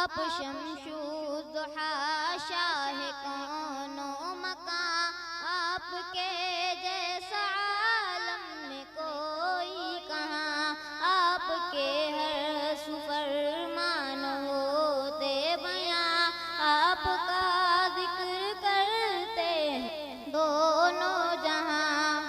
آپ شمس و ضحیٰ شاہ کون و مکان، آپ کے جیسا عالم میں کوئی کہاں، آپ کے ہر سو فرمان ہوتے بیاں، آپ کا ذکر کرتے ہیں دونوں جہاں۔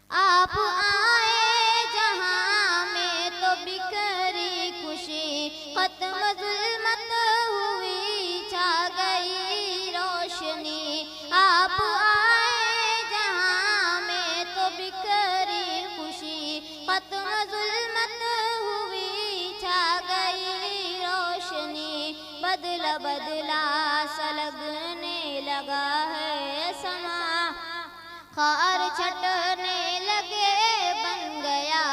آپ آئے جہاں میں تو بکھری خوشی، ختم ظلمت ہوئی چھا گئی روشنی، آپ آئے جہاں میں تو بکھری خوشی، ختم ظلمت ہوئی چھا گئی روشنی، بدلا بدلا سا لگنے لگا ہے سما، خار چھٹنے لگے بن گیا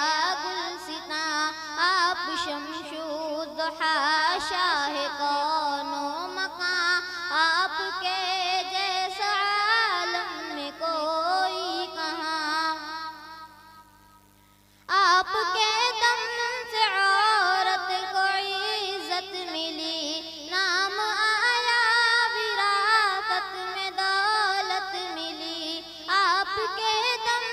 گلستاں، آپ شمس و ضحیٰ شاہ کون و مکان، آپ کے جیسا عالم میں کوئی کہاں، آپ کے دم سے عورت کو عزت ملی، نام آیا وراثت میں دولت ملی، آپ کے دم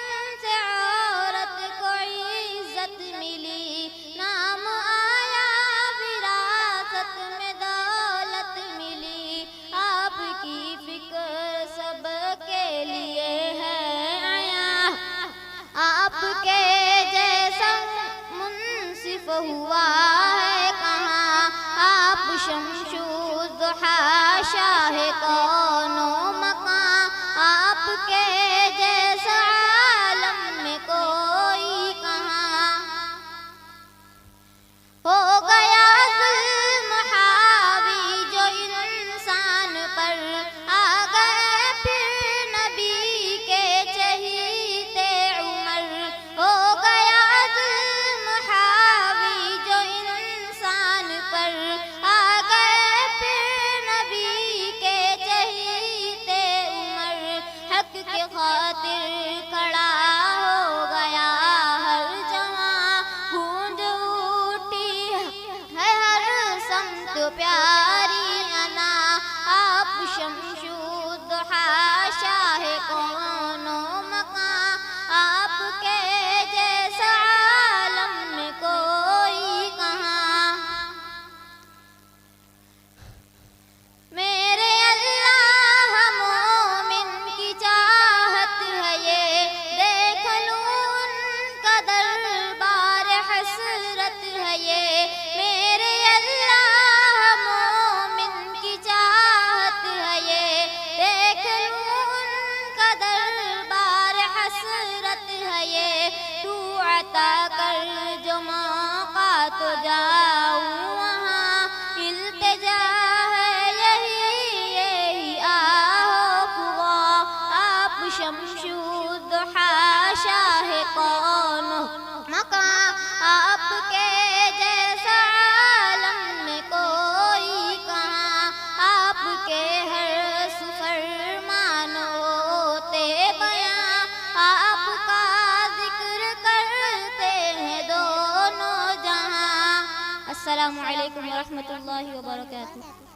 سے عورت کو عزت ملی، نام آیا وراثت میں دولت ملی، آپ کی فکر سب کے لیے ہے عیاں، آپ کے جیسا منصف ہوا ہے کہاں، آپ شمس و ضحیٰ شاہ کون و مکان، آپ کے جیسا عالم میں کوئی کہاں، ہو گیا ظلم حاوی جو انسان پر، آ گئے پھر نبی کے چہیتے عمر، ہو گیا ظلم حاوی جو انسان پر، آ گئے پھر نبی کے چہیتے عمر، حق کے خاطر کھڑا ہو گیا ہر جواں، گونج اٹھی ہے ہر سمت پیاری انا، آپ شمس و ضحیٰ شاہ کون و مکان، آپ کے جیسا عالم میں کوئی کہاں، میرے اللہ مومن کی چاہت ہے یہ، دیکھ لوں ان کا دربار حسرت ہے یہ، میرے اللہ مومن کی چاہت ہے یہ، دیکھ لوں ان کا دربار حسرت ہے یہ، تو عطا کر جو موقع تو جاؤں وہاں، التجا ہے یہی آہ خدا، آپ شمس و ضحیٰ شاہ کون و مکان، آپ کے جیسا عالم میں کوئی کہاں، آپ کے ہر سو فرمان ہوتے بیاں، آپ کا ذکر کرتے ہیں دونوں جہاں۔ السلام علیکم ورحمۃ اللہ وبرکاتہ۔